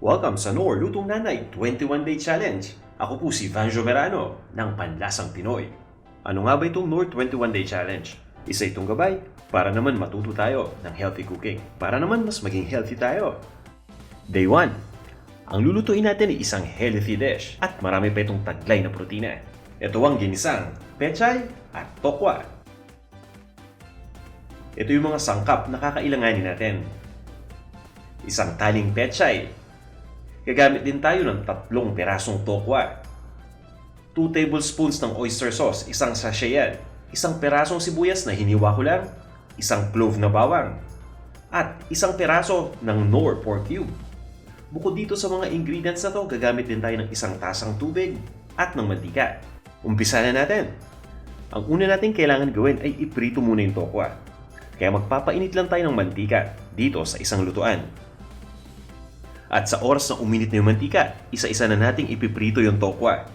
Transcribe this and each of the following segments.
Welcome sa Nor Lutong Nanay 21-Day Challenge. Ako po si Vanjo Merano ng Panlasang Pinoy. Ano nga ba itong Nor 21-Day Challenge? Isa itong gabay para naman matuto tayo ng healthy cooking. Para naman mas maging healthy tayo. Day 1. Ang lulutuin natin ay isang healthy dish at marami pa itong taglay na protina. Ito ang ginisang pechay at tokwa. Ito yung mga sangkap na kakailanganin natin. Isang taling pechay. Gagamit din tayo ng 3 pirasong tokwa. 2 tablespoons ng oyster sauce, isang sachet yan. Isang pirasong sibuyas na hiniwa ko lang. Isang clove na bawang. At isang piraso ng Knorr pork cube. Bukod dito sa mga ingredients na to, gagamit din tayo ng isang tasang tubig at ng mantika. Umpisa na natin. Ang una natin kailangan gawin ay iprito muna yung tokwa. Kaya magpapainit lang tayo ng mantika dito sa isang lutuan. At sa oras na uminit na yung mantika, isa-isa na nating ipiprito yung tokwa.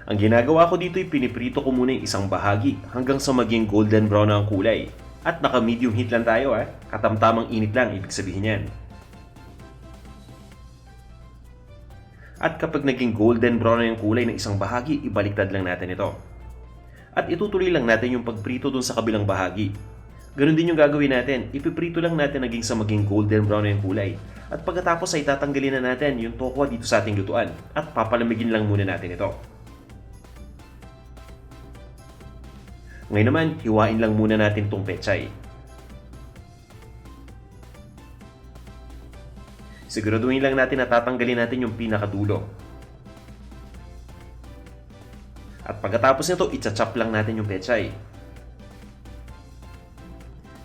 Ang ginagawa ko dito ay piniprito ko muna yung isang bahagi hanggang sa maging golden brown na ang kulay. At naka-medium heat lang tayo katamtamang init lang ibig sabihin yan. At kapag naging golden brown na yung kulay ng isang bahagi, ibaliktad lang natin ito. At itutuloy lang natin yung pagprito dun sa kabilang bahagi. Ganun din yung gagawin natin. Ipiprito lang natin hanggang sa maging golden brown na yung kulay. At pagkatapos ay tatanggalin na natin yung tokwa dito sa ating lutuan. At papalamigin lang muna natin ito. Ngayon naman, hiwain lang muna natin itong pechay. Siguraduhin lang natin na tatanggalin natin yung pinakadulo. At pagkatapos nito, itcha-chop lang natin yung pechay.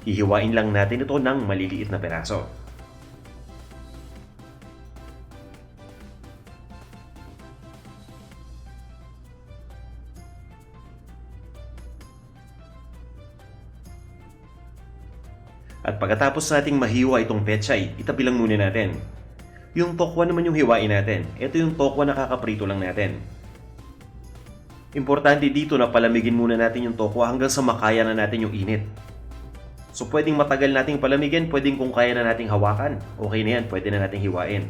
Hihiwain lang natin ito ng maliliit na peraso. At pagkatapos nating mahiwa itong pechay, itabi lang muna natin. Yung tokwa naman yung hiwain natin. Ito yung tokwa na kakaprito lang natin. Importante dito na palamigin muna natin yung tokwa hanggang sa makaya na natin yung init. So pwedeng matagal nating palamigin, pwedeng kung kaya na nating hawakan. Okay na yan, pwede na nating hiwain.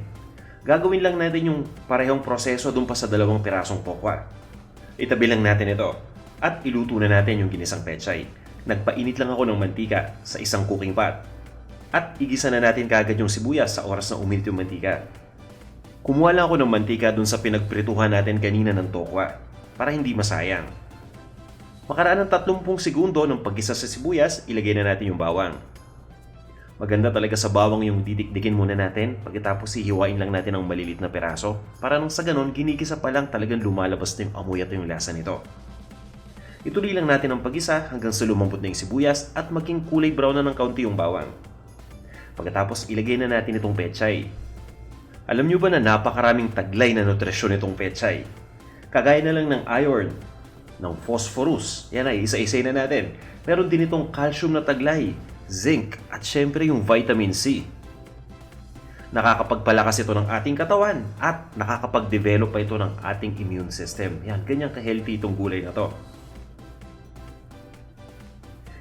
Gagawin lang natin yung parehong proseso dun pa sa 2 pirasong tokwa. Itabi lang natin ito. At iluto na natin yung ginisang pechay. Nagpainit lang ako ng mantika sa isang cooking pot. At igisa na natin kaagad yung sibuyas sa oras na uminit yung mantika. Kumuha lang ako ng mantika dun sa pinagprituhan natin kanina ng tokwa para hindi masayang. Makaraan ng 30 segundo ng paggisa sa sibuyas, ilagay na natin yung bawang. Maganda talaga sa bawang yung didikdikin muna natin, pagkatapos hihiwain lang natin ang malilit na peraso para nang sa ganon, ginigisa pa lang talagang lumalabas na yung amoy at yung lasa nito. Ituloy lang natin ang paggisa hanggang sa lumambot na yung sibuyas at maging kulay brown na ng kaunti yung bawang. Pagkatapos ilagay na natin itong pechay. Alam nyo ba na napakaraming taglay na nutrisyon itong pechay? Kagaya na lang ng iron, ng phosphorus. Yan ay isa-isay na natin. Meron din itong calcium na taglay, zinc, at syempre yung vitamin C. Nakakapagpalakas ito ng ating katawan at nakakapag-develop pa ito ng ating immune system. Yan, ganyan ka-healthy itong gulay na to.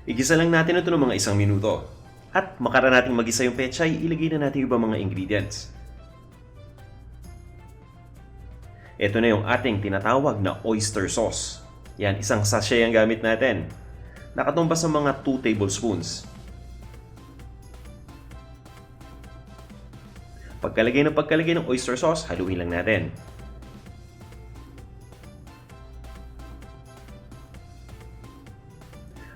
Igisa lang natin ito ng mga 1 minuto. At makara nating magisa yung pechay, ilagay na natin yung ibang mga ingredients. Ito na yung ating tinatawag na oyster sauce. Yan, isang sachet ang gamit natin. Nakatumbas sa mga 2 tablespoons. Pagkalagay ng oyster sauce, haluin lang natin.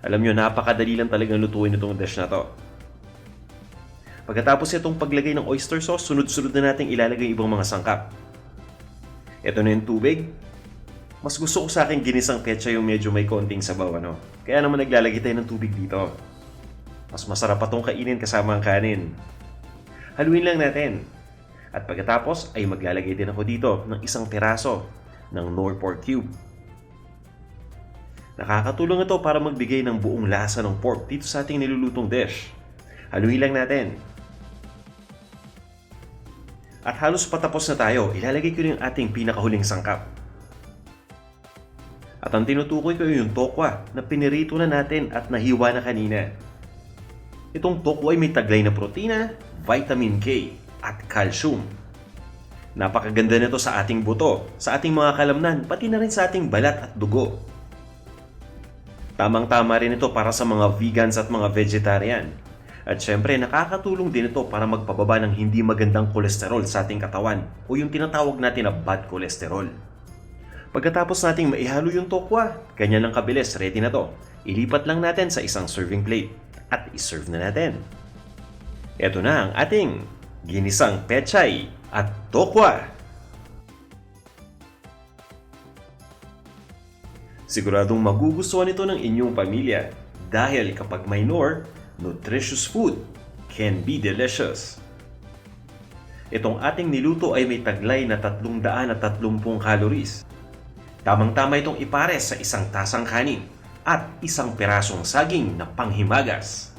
Alam nyo, napakadali lang talagang lutuin itong dish na to. Pagkatapos itong paglagay ng oyster sauce, sunod-sunod na natin ilalagay ibang mga sangkap. Ito na yung tubig. Mas gusto ko sa akin ginisang pechay yung medyo may konting sabaw, Kaya naman naglalagay tayo ng tubig dito. Mas masarap pa itong kainin kasama ang kanin. Haluin lang natin. At pagkatapos ay maglalagay din ako dito ng 1 piraso ng Knorr pork cube. Nakakatulong ito para magbigay ng buong lasa ng pork dito sa ating nilulutong dish. Haluin lang natin. At halos patapos na tayo, ilalagay ko yung ating pinakahuling sangkap. At ang tinutukoy ko yung tokwa na pinirito na natin at nahiwa na kanina. Itong tokwa ay may taglay na protina, vitamin K, at calcium. Napakaganda nito sa ating buto, sa ating mga kalamnan, pati na rin sa ating balat at dugo. Tamang-tama rin ito para sa mga vegans at mga vegetarian. At syempre, nakakatulong din ito para magpababa ng hindi magandang kolesterol sa ating katawan o yung tinatawag natin na bad cholesterol. Pagkatapos nating maihalo yung tokwa, ganyan lang kabilis, ready na to. Ilipat lang natin sa isang serving plate at iserve na natin. Ito na ang ating ginisang pechay at tokwa. Siguradong magugustuhan ito ng inyong pamilya dahil kapag may Knorr, nutritious food can be delicious. Itong ating niluto ay may taglay na 330 calories. Tamang-tama itong ipares sa isang tasang kanin at isang pirasong saging na panghimagas.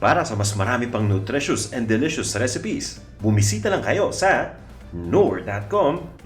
Para sa mas marami pang nutritious and delicious recipes, bumisita lang kayo sa knorr.com.ph.